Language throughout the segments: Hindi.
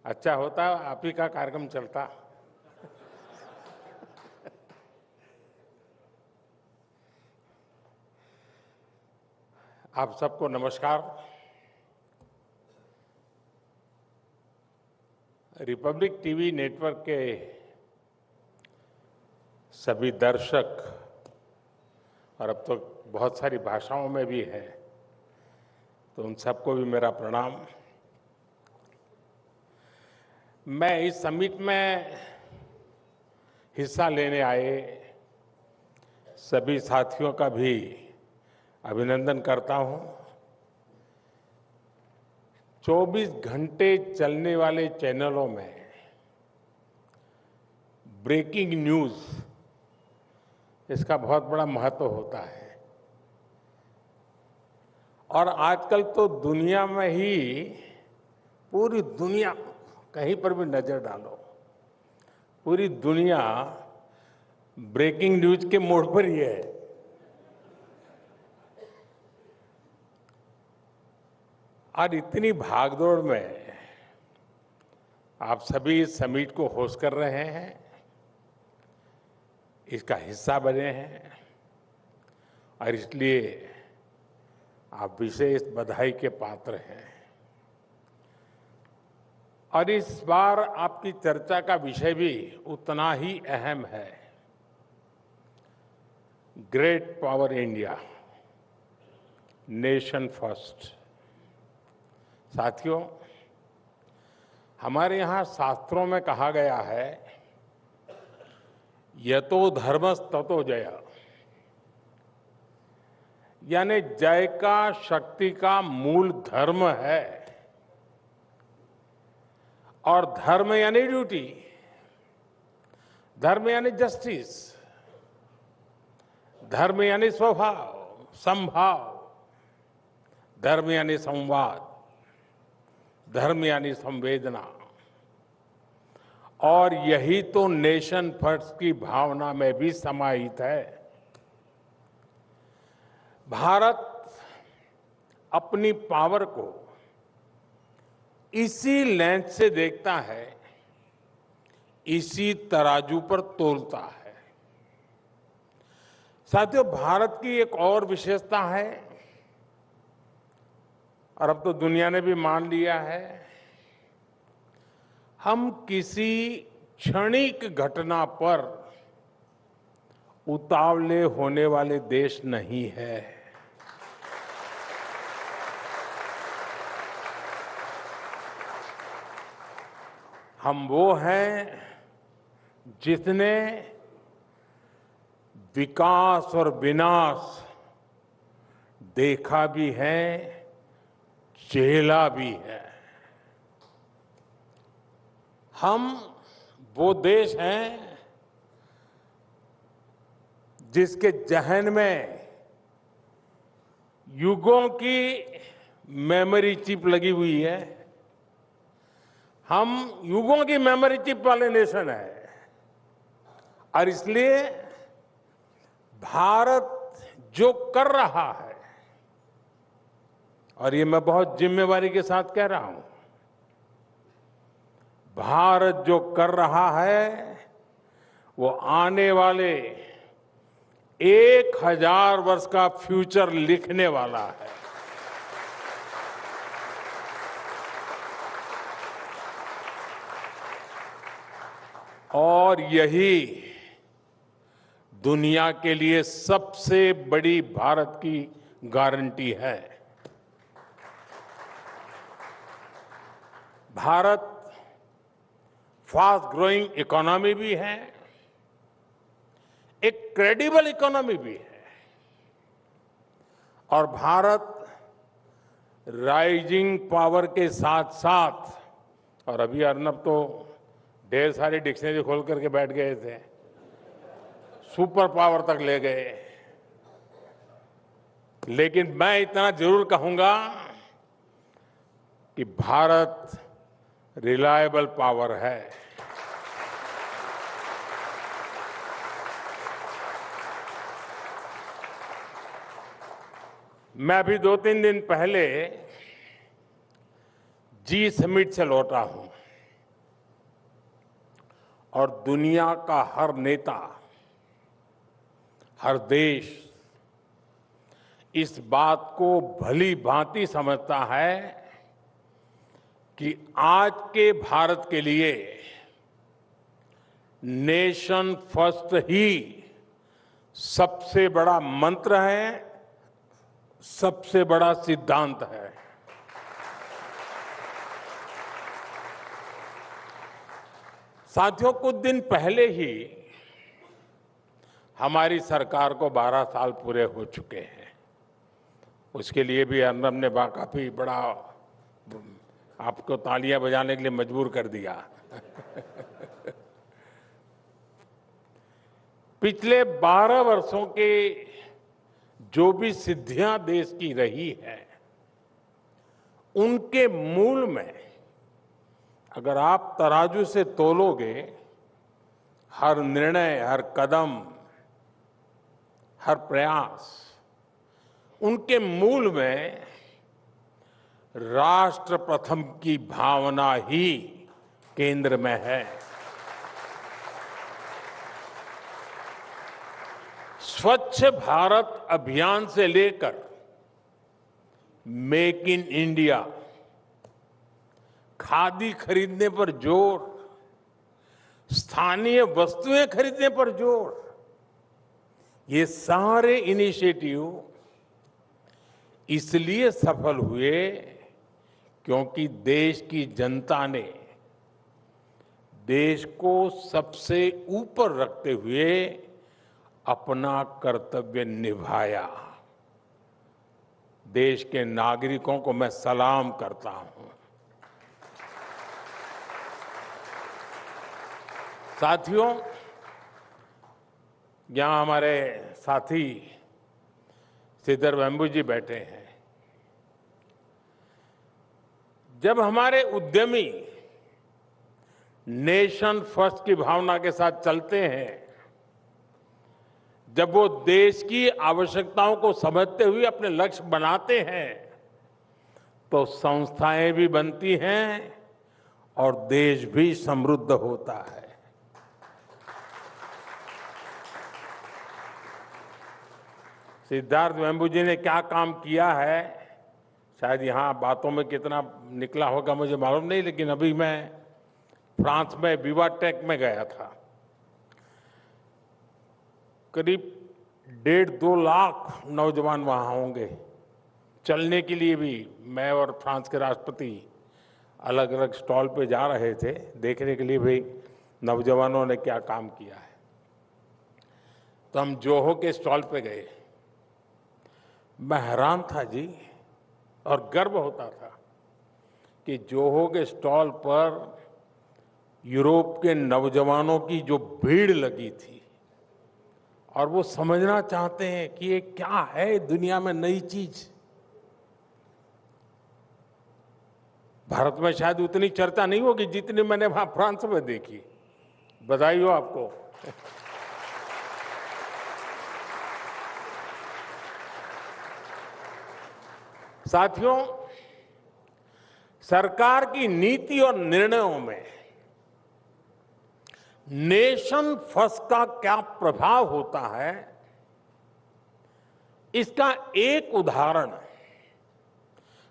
अच्छा होता आप ही का कार्यक्रम चलता। आप सबको नमस्कार। रिपब्लिक टीवी नेटवर्क के सभी दर्शक और अब तो बहुत सारी भाषाओं में भी है, तो उन सबको भी मेरा प्रणाम। मैं इस समिट में हिस्सा लेने आए सभी साथियों का भी अभिनंदन करता हूं। 24 घंटे चलने वाले चैनलों में ब्रेकिंग न्यूज, इसका बहुत बड़ा महत्व होता है। और आजकल तो दुनिया में ही, पूरी दुनिया, कहीं पर भी नजर डालो, पूरी दुनिया ब्रेकिंग न्यूज के मोड़ पर ही है। और इतनी भागदौड़ में आप सभी इस समिट को होस्ट कर रहे हैं, इसका हिस्सा बने हैं, और इसलिए आप विशेष बधाई के पात्र हैं। और इस बार आपकी चर्चा का विषय भी उतना ही अहम है, great power India, nation first. साथियों, हमारे यहाँ शास्त्रों में कहा गया है, यतो धर्मस् ततो जय, यानी जय का, शक्ति का मूल धर्म है। और धर्म यानी ड्यूटी, धर्म यानी जस्टिस, धर्म यानी स्वभाव, समभाव, धर्म यानी संवाद, धर्म यानी संवेदना। और यही तो नेशन फर्स्ट की भावना में भी समाहित है। भारत अपनी पावर को इसी लेंस से देखता है, इसी तराजू पर तोलता है। साथियों, भारत की एक और विशेषता है, और अब तो दुनिया ने भी मान लिया है, हम किसी क्षणिक घटना पर उतावले होने वाले देश नहीं है। हम वो हैं जिसने विकास और विनाश देखा भी है, झेला भी है। हम वो देश हैं जिसके जहन में युगों की मेमोरी चिप लगी हुई है। हम युगों की मेमोरी चिप वाले नेशन है, और इसलिए भारत जो कर रहा है, और ये मैं बहुत जिम्मेवारी के साथ कह रहा हूं, भारत जो कर रहा है वो आने वाले 1000 वर्ष का फ्यूचर लिखने वाला है। और यही दुनिया के लिए सबसे बड़ी भारत की गारंटी है। भारत फास्ट ग्रोइंग इकोनॉमी भी है, एक क्रेडिबल इकोनॉमी भी है, और भारत राइजिंग पावर के साथ साथ, और अभी अर्नब तो ढेर सारी डिक्शनरी खोल करके बैठ गए थे, सुपर पावर तक ले गए। लेकिन मैं इतना जरूर कहूंगा कि भारत रिलायबल पावर है। मैं अभी 2-3 दिन पहले जी समिट से लौटा हूं। और दुनिया का हर नेता, हर देश इस बात को भली भांति समझता है कि आज के भारत के लिए नेशन फर्स्ट ही सबसे बड़ा मंत्र है, सबसे बड़ा सिद्धांत है। साथियों, कुछ दिन पहले ही हमारी सरकार को 12 साल पूरे हो चुके हैं। उसके लिए भी हमने काफी बड़ा आपको तालियां बजाने के लिए मजबूर कर दिया। पिछले 12 वर्षों के जो भी सिद्धियां देश की रही है, उनके मूल में अगर आप तराजू से तोलोगे, हर निर्णय, हर कदम, हर प्रयास, उनके मूल में राष्ट्र प्रथम की भावना ही केंद्र में है। स्वच्छ भारत अभियान से लेकर मेक इन इंडिया, खादी खरीदने पर जोर, स्थानीय वस्तुएं खरीदने पर जोर, ये सारे इनिशिएटिव इसलिए सफल हुए क्योंकि देश की जनता ने देश को सबसे ऊपर रखते हुए अपना कर्तव्य निभाया। देश के नागरिकों को मैं सलाम करता हूं। साथियों, यहां हमारे साथी श्रीधर वेम्बू जी बैठे हैं। जब हमारे उद्यमी नेशन फर्स्ट की भावना के साथ चलते हैं, जब वो देश की आवश्यकताओं को समझते हुए अपने लक्ष्य बनाते हैं, तो संस्थाएं भी बनती हैं और देश भी समृद्ध होता है। सिद्धार्थ वेम्बू जी ने क्या काम किया है, शायद यहां बातों में कितना निकला होगा मुझे मालूम नहीं, लेकिन अभी मैं फ्रांस में विवाटेक में गया था। करीब 1.5-2 लाख नौजवान वहां होंगे। चलने के लिए भी मैं और फ्रांस के राष्ट्रपति अलग अलग स्टॉल पे जा रहे थे, देखने के लिए भी नौजवानों ने क्या काम किया है। तो हम जोहो के स्टॉल पे गए। मैं हैरान था जी, और गर्व होता था कि जोहो के स्टॉल पर यूरोप के नौजवानों की जो भीड़ लगी थी, और वो समझना चाहते हैं कि ये क्या है दुनिया में नई चीज। भारत में शायद उतनी चर्चा नहीं होगी जितनी मैंने वहां फ्रांस में देखी। बधाई हो आपको। साथियों, सरकार की नीति और निर्णयों में नेशन फर्स्ट का क्या प्रभाव होता है, इसका एक उदाहरण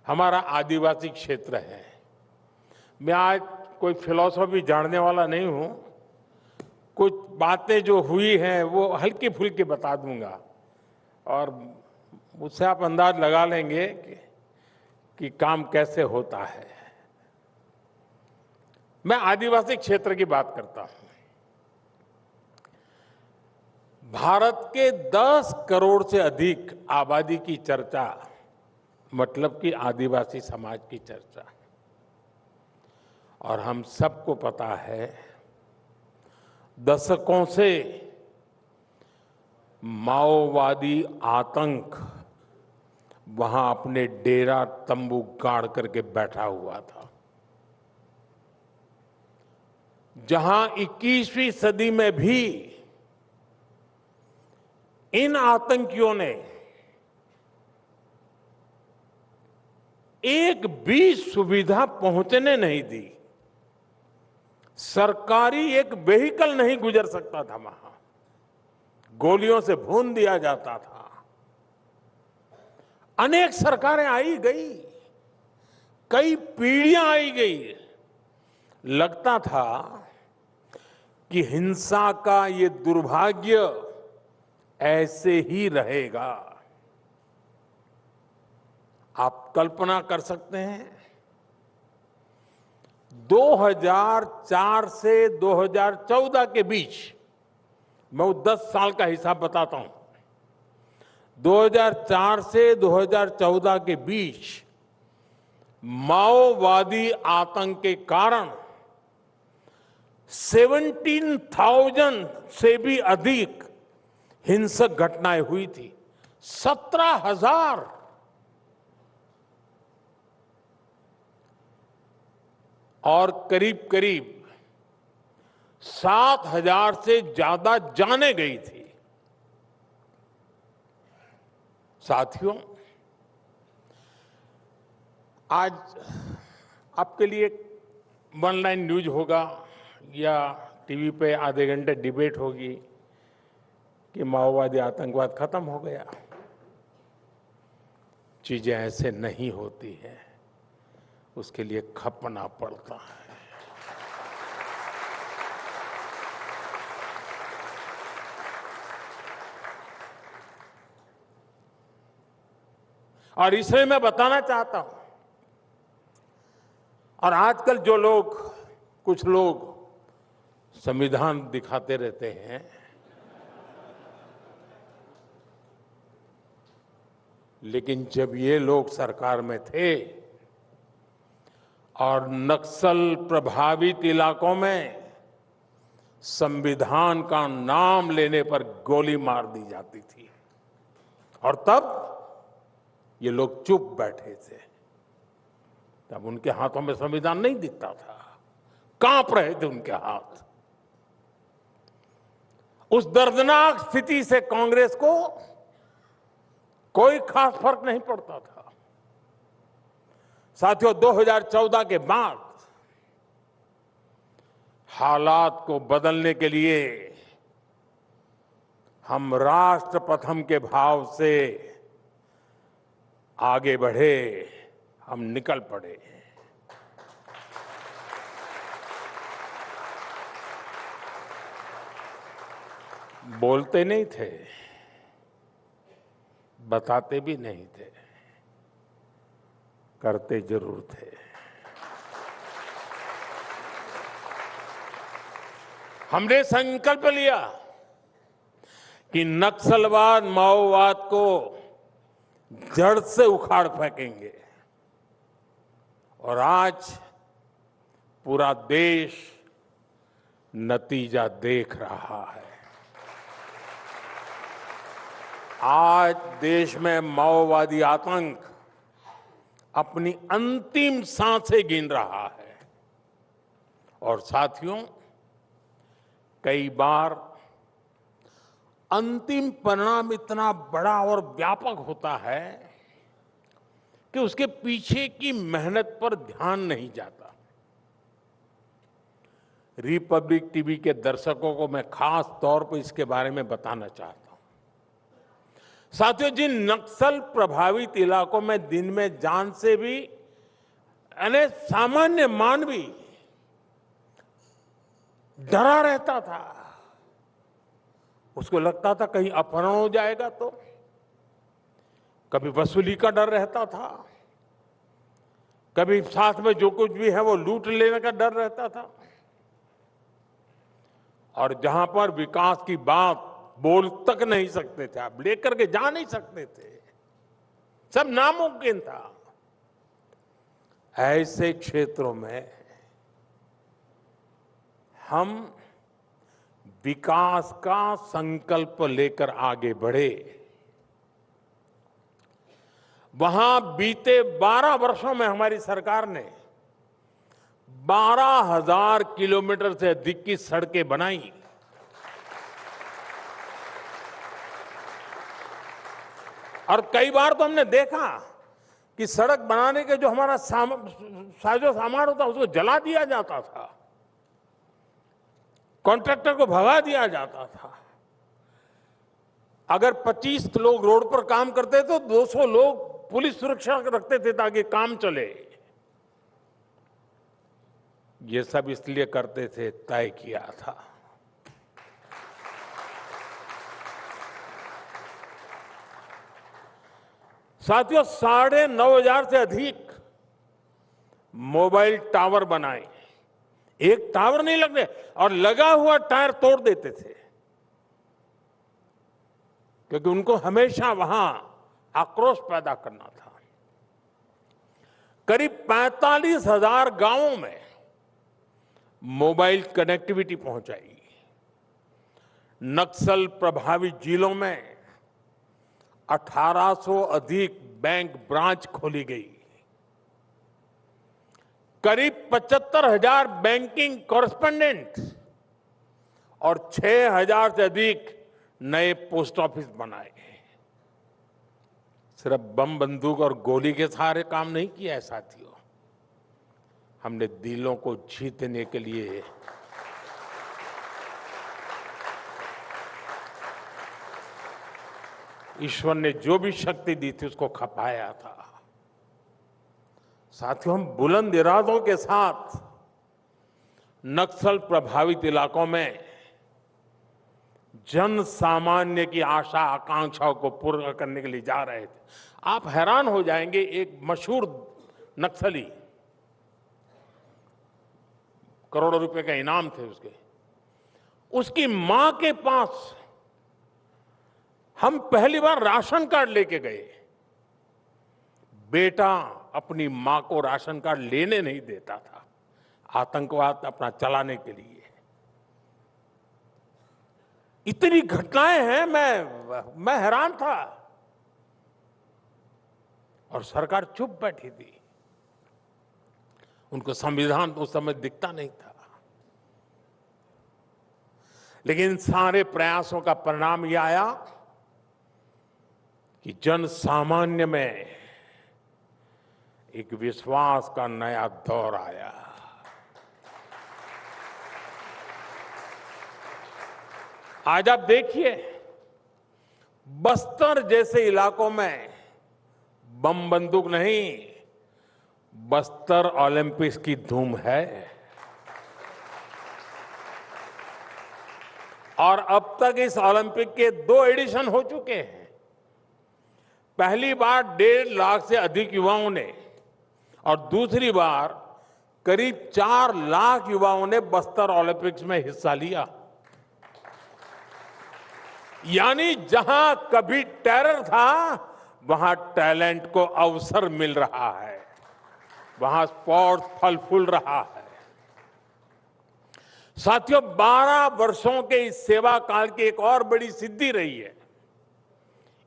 हमारा आदिवासी क्षेत्र है। मैं आज कोई फिलॉसफी जानने वाला नहीं हूं, कुछ बातें जो हुई हैं वो हल्की फुल्की बता दूंगा और उससे आप अंदाज लगा लेंगे कि काम कैसे होता है। मैं आदिवासी क्षेत्र की बात करता हूं। भारत के 10 करोड़ से अधिक आबादी की चर्चा, मतलब कि आदिवासी समाज की चर्चा। और हम सबको पता है, दशकों से माओवादी आतंक वहां अपने डेरा तंबू गाड़ करके बैठा हुआ था। जहां 21वीं सदी में भी इन आतंकियों ने एक भी सुविधा पहुंचने नहीं दी, सरकारी एक व्हीकल नहीं गुजर सकता था वहां, गोलियों से भून दिया जाता था। अनेक सरकारें आई गई, कई पीढ़ियां आई गई। लगता था कि हिंसा का ये दुर्भाग्य ऐसे ही रहेगा। आप कल्पना कर सकते हैं, 2004 से 2014 के बीच, मैं वो 10 साल का हिसाब बताता हूं, 2004 से 2014 के बीच माओवादी आतंक के कारण 17,000 से भी अधिक हिंसक घटनाएं हुई थी। 17,000। और करीब करीब 7,000 से ज्यादा जानें गई थी। साथियों, आज आपके लिए वन लाइन न्यूज होगा या टीवी पे आधे घंटे डिबेट होगी कि माओवादी आतंकवाद खत्म हो गया। चीजें ऐसे नहीं होती हैं, उसके लिए खपना पड़ता है। और इसलिए मैं बताना चाहता हूं, और आजकल जो लोग, कुछ लोग संविधान दिखाते रहते हैं, लेकिन जब ये लोग सरकार में थे और नक्सल प्रभावित इलाकों में संविधान का नाम लेने पर गोली मार दी जाती थी, और तब ये लोग चुप बैठे थे। तब उनके हाथों में संविधान नहीं दिखता था, कांप रहे थे उनके हाथ। उस दर्दनाक स्थिति से कांग्रेस को कोई खास फर्क नहीं पड़ता था। साथियों, 2014 के बाद हालात को बदलने के लिए हम राष्ट्र प्रथम के भाव से आगे बढ़े, हम निकल पड़े। बोलते नहीं थे, बताते भी नहीं थे, करते जरूर थे। हमने संकल्प लिया कि नक्सलवाद, माओवाद को जड़ से उखाड़ फेंकेंगे, और आज पूरा देश नतीजा देख रहा है। आज देश में माओवादी आतंक अपनी अंतिम सांसें गिन रहा है। और साथियों, कई बार अंतिम परिणाम इतना बड़ा और व्यापक होता है कि उसके पीछे की मेहनत पर ध्यान नहीं जाता। रिपब्लिक टीवी के दर्शकों को मैं खास तौर पर इसके बारे में बताना चाहता हूं। साथियों, जिन नक्सल प्रभावित इलाकों में दिन में जान से भी यानी सामान्य मानवी डरा रहता था, उसको लगता था कहीं अपहरण हो जाएगा, तो कभी वसूली का डर रहता था, कभी साथ में जो कुछ भी है वो लूट लेने का डर रहता था। और जहां पर विकास की बात बोल तक नहीं सकते थे, आप लेकर के जा नहीं सकते थे, सब नामुमकिन था। ऐसे क्षेत्रों में हम विकास का संकल्प लेकर आगे बढ़े। वहां बीते 12 वर्षों में हमारी सरकार ने 12,000 किलोमीटर से अधिक की सड़कें बनाई। और कई बार तो हमने देखा कि सड़क बनाने के जो हमारा साजो सामान होता उसको जला दिया जाता था। कॉन्ट्रैक्टर को भगा दिया जाता था। अगर 25 लोग रोड पर काम करते तो 200 लोग पुलिस सुरक्षा रखते थे ताकि काम चले। ये सब इसलिए करते थे, तय किया था। साथियों, 9,500 से अधिक मोबाइल टावर बनाए। एक टावर नहीं लगने, और लगा हुआ टायर तोड़ देते थे, क्योंकि उनको हमेशा वहां आक्रोश पैदा करना था। करीब 45,000 गांवों में मोबाइल कनेक्टिविटी पहुंचाई। नक्सल प्रभावित जिलों में 1800 अधिक बैंक ब्रांच खोली गई। करीब 75,000 बैंकिंग कॉरेस्पोंडेंट और 6,000 से अधिक नए पोस्ट ऑफिस बनाए। सिर्फ बम बंदूक और गोली के सहारे काम नहीं किया है साथियों, हमने दिलों को जीतने के लिए ईश्वर ने जो भी शक्ति दी थी उसको खपाया था। साथियों, हम बुलंद इरादों के साथ नक्सल प्रभावित इलाकों में जन सामान्य की आशा आकांक्षाओं को पूरा करने के लिए जा रहे थे। आप हैरान हो जाएंगे, एक मशहूर नक्सली, करोड़ों रुपए का इनाम थे उसकी मां के पास हम पहली बार राशन कार्ड लेके गए। बेटा अपनी मां को राशन कार्ड लेने नहीं देता था, आतंकवाद अपना चलाने के लिए। इतनी घटनाएं हैं, मैं हैरान था, और सरकार चुप बैठी थी। उनको संविधान तो उस समय दिखता नहीं था, लेकिन सारे प्रयासों का परिणाम यह आया कि जन सामान्य में एक विश्वास का नया दौर आया। आज आप देखिए, बस्तर जैसे इलाकों में बम बंदूक नहीं, बस्तर ओलंपिक्स की धूम है। और अब तक इस ओलंपिक के 2 एडिशन हो चुके हैं। पहली बार 1.5 लाख से अधिक युवाओं ने, और दूसरी बार करीब 4 लाख युवाओं ने बस्तर ओलंपिक्स में हिस्सा लिया। यानी जहां कभी टेरर था, वहां टैलेंट को अवसर मिल रहा है, वहां स्पोर्ट्स फल फूल रहा है। साथियों, 12 वर्षों के इस सेवा काल की एक और बड़ी सिद्धि रही है।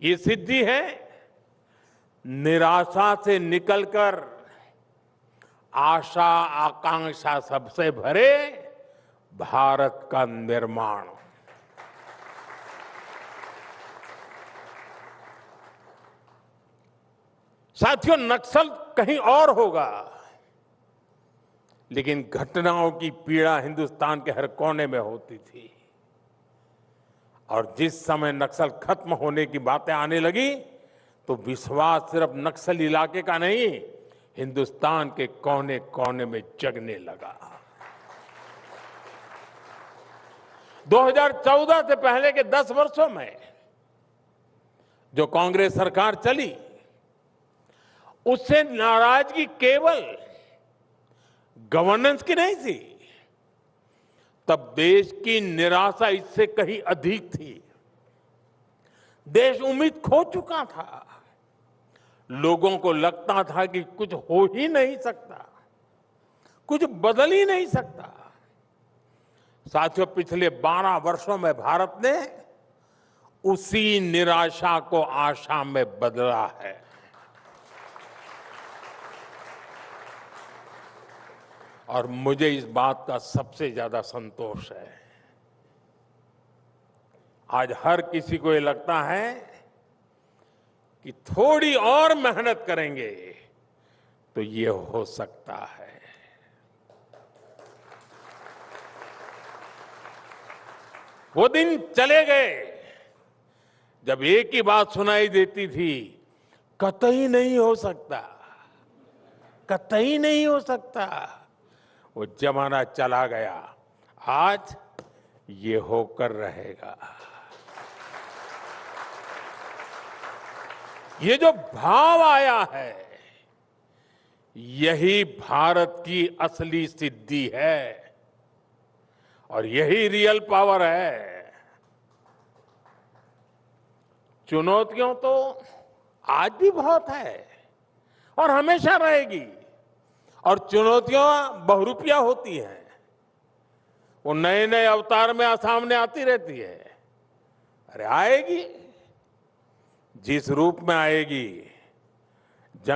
ये सिद्धि है निराशा से निकलकर आशा आकांक्षा सबसे भरे भारत का निर्माण। साथियों, नक्सल कहीं और होगा, लेकिन घटनाओं की पीड़ा हिंदुस्तान के हर कोने में होती थी। और जिस समय नक्सल खत्म होने की बातें आने लगी, तो विश्वास सिर्फ नक्सल इलाके का नहीं, हिंदुस्तान के कोने कोने में जगने लगा। 2014 से पहले के 10 वर्षों में जो कांग्रेस सरकार चली, उससे नाराजगी केवल गवर्नेंस की नहीं थी, तब देश की निराशा इससे कहीं अधिक थी। देश उम्मीद खो चुका था, लोगों को लगता था कि कुछ हो ही नहीं सकता, कुछ बदल ही नहीं सकता। साथियों, पिछले 12 वर्षों में भारत ने उसी निराशा को आशा में बदला है। और मुझे इस बात का सबसे ज्यादा संतोष है। आज हर किसी को ये लगता है कि थोड़ी और मेहनत करेंगे तो ये हो सकता है। वो दिन चले गए जब एक ही बात सुनाई देती थी, कतई नहीं हो सकता, कतई नहीं हो सकता। वो जमाना चला गया, आज ये होकर रहेगा। ये जो भाव आया है, यही भारत की असली सिद्धि है और यही रियल पावर है। चुनौतियों तो आज भी बहुत है और हमेशा रहेगी, और चुनौतियां बहुरूपिया होती हैं, वो नए नए अवतार में सामने आती रहती है। अरे आएगी, जिस रूप में आएगी